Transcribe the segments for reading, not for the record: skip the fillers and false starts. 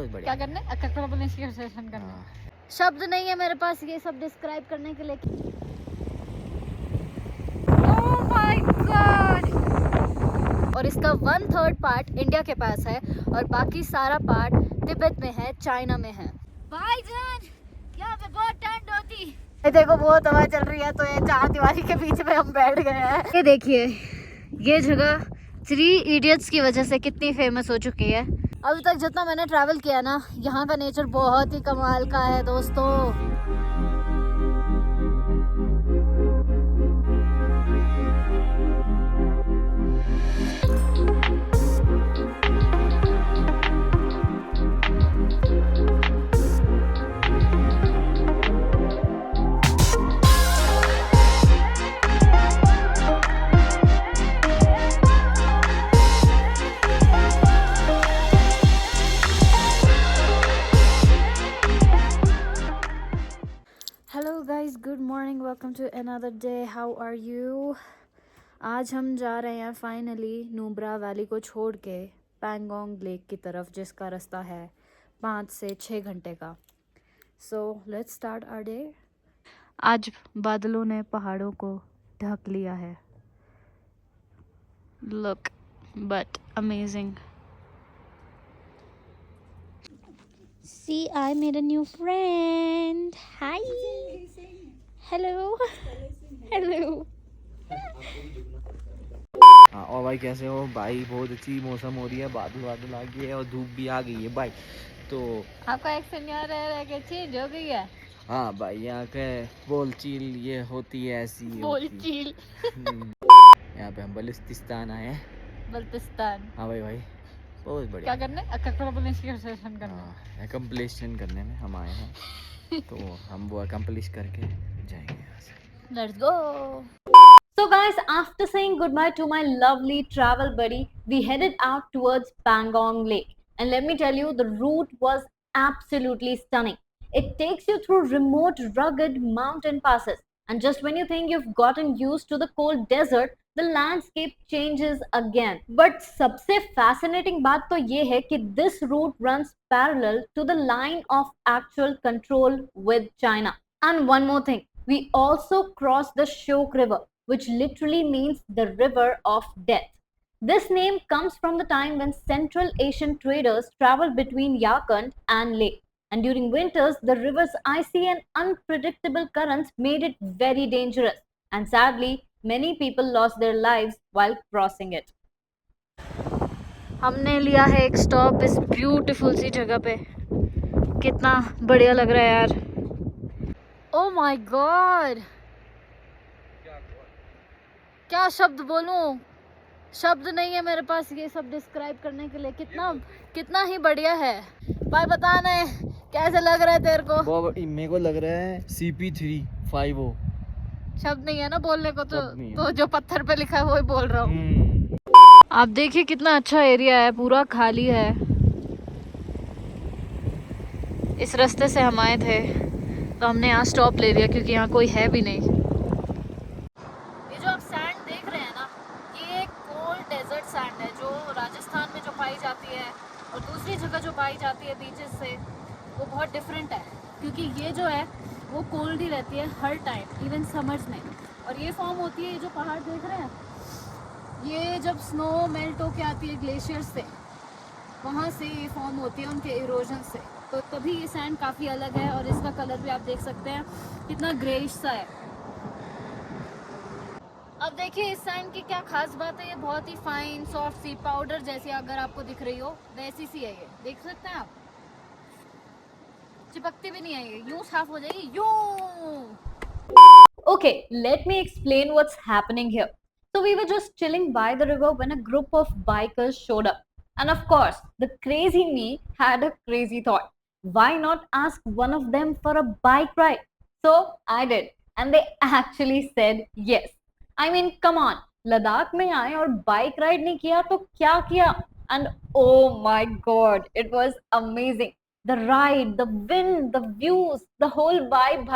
बहुत बढ़िया। क्या करना सेशन करना। शब्द नहीं है मेरे पास ये सब डिस्क्राइब करने के लिए। Oh my God. और इसका 1/3 पार्ट इंडिया के पास है और बाकी सारा पार्ट तिब्बत में है, चाइना में है। भाईजान यहाँ पे बहुत ठंड होती। देखो बहुत हवा चल रही है तो ये चार दीवारी के बीच में हम बैठ गए हैं। ये देखिए ये जगह 3 इडियट्स की वजह से कितनी फेमस हो चुकी है। अभी तक जितना मैंने ट्रैवल किया ना, यहाँ का नेचर बहुत ही कमाल का है दोस्तों। Hello guys, good morning, welcome to another day. How are you? आज हम जा रहे हैं फाइनली नुब्रा वैली को छोड़ के पैंगोंग लेक की तरफ, जिसका रास्ता है 5 से 6 घंटे का। So let's start our day. आज बादलों ने पहाड़ों को ढक लिया है। Look but amazing. See, I made a new friend. Hi. Hello. Hello. हाँ और भाई कैसे हो भाई? बहुत अच्छी मौसम हो रही है, बादल बादल आ गई है और धूप भी आ गई है भाई। तो आपका एक्सेंट यहाँ रह के चेंज हो गई है। हाँ भाई, यहाँ के बोलचील ये होती है ऐसी बोलचील। यहाँ पे हम बलूचिस्तान आए हैं। बल्तिस्तान। हाँ भाई भाई बहुत बढ़िया। क्या करने? सेशन करना। हाँ कंप्लीशन करने में हम आए हैं तो हम वो कंप्लीट करके जाएंगे यहाँ से। Let's go. So guys, after saying goodbye to my lovely travel buddy, we headed out towards Pangong Lake. And let me tell you, the route was absolutely stunning. It takes you through remote, rugged mountain passes. And just when you think you've gotten used to the cold desert, the landscape changes again. But सबसे fascinating बात तो ये है कि this route runs parallel to the line of actual control with China. And one more thing, we also crossed the Shok River, which literally means the river of death. This name comes from the time when Central Asian traders traveled between Yarkand and Leh. And during winters, the river's icy and unpredictable currents made it very dangerous. And sadly, many people lost their lives while crossing it. हमने लिया है एक stop इस beautiful सी जगह पे। कितना बढ़िया लग रहा है यार। ओह माय गॉड, क्या शब्द बोलूं? शब्द नहीं है मेरे पास ये सब डिस्क्राइब करने के लिए। कितना ही बढ़िया है भाई। बताना कैसे लग रहा है तेरे को? मेरे को लग रहा है CP350। शब्द नहीं है ना बोलने को, तो जो पत्थर पे लिखा है वो ही बोल रहा हूँ। आप देखिए कितना अच्छा एरिया है, पूरा खाली है। इस रास्ते से हम आए थे तो हमने यहाँ स्टॉप ले लिया क्योंकि यहाँ कोई है भी नहीं। ये जो आप सैंड देख रहे हैं ना, ये एक कोल्ड डेजर्ट सैंड है जो राजस्थान में जो पाई जाती है और दूसरी जगह जो पाई जाती है बीचेस से, वो बहुत डिफरेंट है। क्योंकि ये जो है वो कोल्ड ही रहती है हर टाइम, इवन समर्स में। और ये फॉर्म होती है, ये जो पहाड़ देख रहे हैं, ये जब स्नो मेल्ट होके आती है ग्लेशियर्स से, वहाँ से ये फॉर्म होती है उनके इरोजन से। तो तभी ये सैंड काफ़ी अलग है और इसका कलर भी आप देख सकते हैं कितना ग्रेइश सा है। अब देखिए इस सैंड की क्या खास बात है, ये बहुत ही फाइन सॉफ्ट सी पाउडर जैसी अगर आपको दिख रही हो वैसी सी है। ये देख सकते हैं आप, चिपकती भी नहीं है, ये यूं साफ हो जाएगी यूं। Okay, let me explain what's happening here. So we were just chilling by the river when a group of bikers showed up. And of course, the crazy me had a crazy thought. Why not ask one of them for a bike ride? So I did. And they actually said yes. I mean, come on. Ladakh में आए और bike ride नहीं किया तो क्या किया? And oh my God, it was amazing. The ride, the wind, the views, the whole vibe,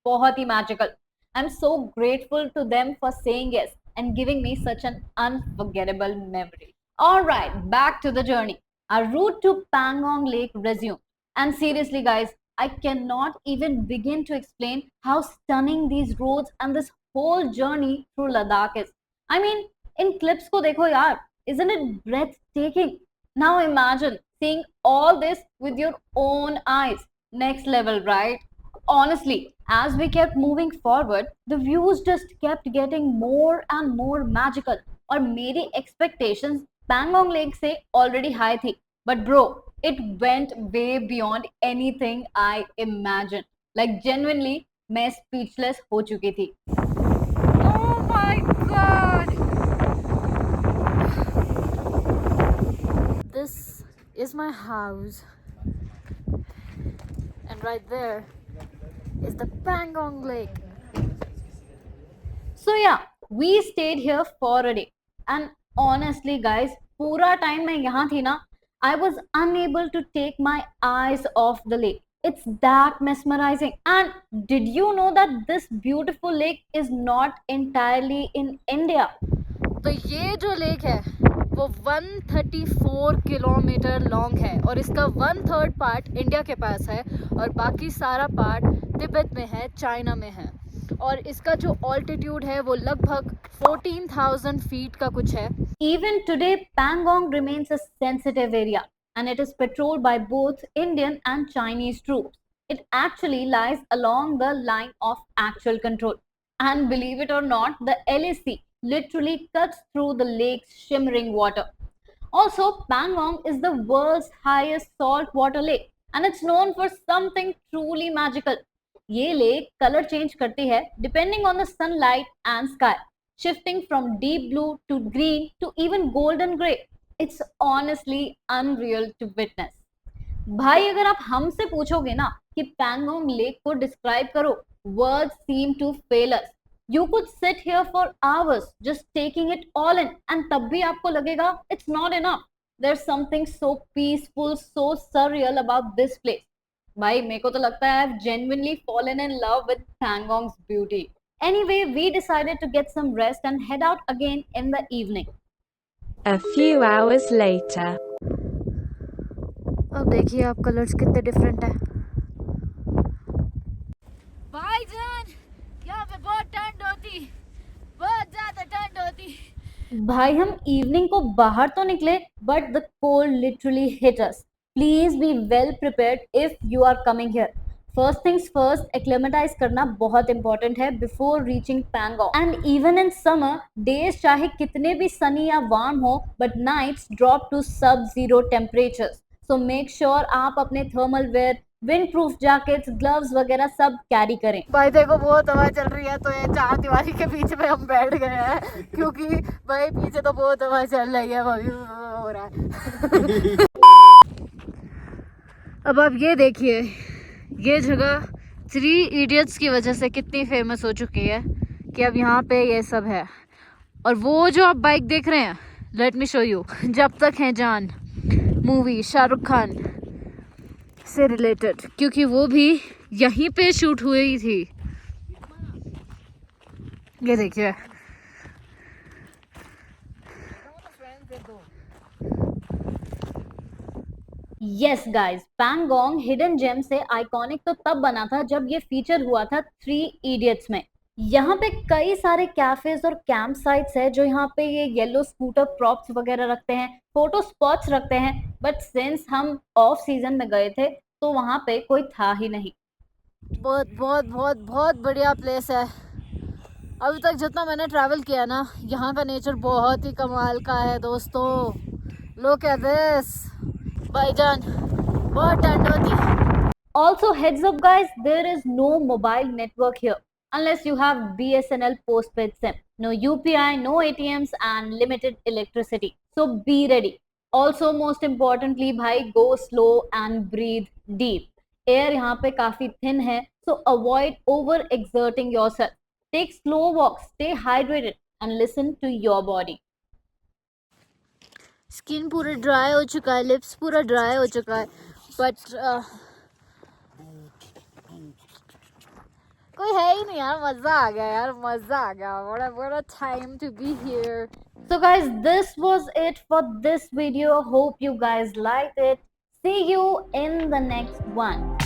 बहुत ही magical. I'm so grateful to them for saying yes and giving me such an unforgettable memory. Alright, back to the journey. Our route to Pangong Lake resumed. And seriously, guys, I cannot even begin to explain how stunning these roads and this whole journey through Ladakh is. I mean, in clips ko dekho yaar, isn't it breathtaking? Now imagine seeing all this with your own eyes. Next level, right? Honestly, as we kept moving forward, the views just kept getting more and more magical. और मेरी expectations Pangong Lake से already high थी, but bro, it went way beyond anything I imagined. Like genuinely, मैं speechless हो चुकी थी. Oh my God! This is my house, and right there is the Pangong Lake. So yeah, we stayed here for a day, and honestly, guys, पूरा time मैं यहाँ थी ना, I was unable to take my eyes off the lake. It's that mesmerizing. And did you know that this beautiful lake is not entirely in India? तो ये जो lake है वो 134 किलोमीटर लॉन्ग है और इसका 1/3 पार्ट इंडिया के पास है और बाकी सारा पार्ट तिब्बत में है, चाइना में है. और इसका जो ऑल्टीट्यूड है वो लगभग 14,000 फीट का कुछ है. Even today, Pangong remains a sensitive area and it is patrolled by both Indian and Chinese troops. It actually lies along the line of actual control. And believe it or not, the LAC literally cuts through the lake's shimmering water. Also, Pangong is the world's highest saltwater lake and it's known for something truly magical. ये lake colour change करती है depending on the sunlight and sky, shifting from deep blue to green to even golden grey. It's honestly unreal to witness. भाई अगर आप हमसे पूछोगे ना कि पैंगोंग लेक को डिस्क्राइब करो, words seem to fail us. You could sit here for hours just taking it all in and तब भी आपको लगेगा it's not enough. There's something so peaceful, so surreal about this place. भाई मेरे को तो लगता है I've genuinely fallen in love with Pangong's beauty. Anyway, we decided to get some rest and head out again in the evening. A few hours later. अब देखिए आप colours कितने डिफरेंट है. भाईजान यहाँ पे बहुत ठंड होती, बहुत ज्यादा ठंड होती. भाई हम इवनिंग को बाहर तो निकले but the cold literally hit us. Please be well prepared if you are coming here. First things first, acclimatize करना बहुत इंपॉर्टेंट है before reaching Pangong. And even in summer days चाहे कितने भी सनी या वार्म हो but nights drop to sub-0 temperatures. So make sure आप अपने thermal wear, wind proof jackets, gloves वगैरह सब कैरी करें. भाई देखो बहुत हवा चल रही है तो ये चार दीवारी के बीच में हम बैठ गए हैं क्योंकि भाई पीछे तो बहुत हवा चल रही है, भाई हो रहा है. अब आप ये देखिए ये जगह 3 इडियट्स की वजह से कितनी फेमस हो चुकी है कि अब यहाँ पे ये सब है. और वो जो आप बाइक देख रहे हैं, लेट मी शो यू, जब तक है जान मूवी शाहरुख खान से रिलेटेड, क्योंकि वो भी यहीं पे शूट हुई थी. ये देखिए yes guys, Pangong hidden gem से आइकॉनिक तो तब बना था जब ये फीचर हुआ था 3 इडियट्स में. यहाँ पे कई सारे कैफेज और कैंप साइट्स है जो यहाँ पे ये येलो स्कूटर प्रॉप्स वगैरह रखते हैं, फोटो स्पॉट्स रखते हैं. बट सिंस हम ऑफ सीजन में गए थे तो वहाँ पे कोई था ही नहीं. बहुत बहुत बहुत बहुत बढ़िया प्लेस है. अभी तक जितना मैंने ट्रैवल किया ना, यहाँ का नेचर बहुत ही कमाल का है दोस्तों. Look at this. भाईजान बहुत ठंड होती है. Also heads up guys, there is no mobile network here unless you have BSNL postpaid SIM. No UPI, no ATMs and limited electricity. So be ready. Also most importantly भाई, go slow and breathe deep. Air यहाँ पे काफी thin है, so avoid over exerting yourself. Take slow walks, stay hydrated and listen to your body. Skin पूरा dry हो चुका है, lips पूरा ड्राई हो चुका है, बट कोई है ही नहीं यार. मज़ा आ गया यार, मज़ा आ गया. what a time to be here So guys, this was it for this video. Hope you guys liked it. See you in the next one.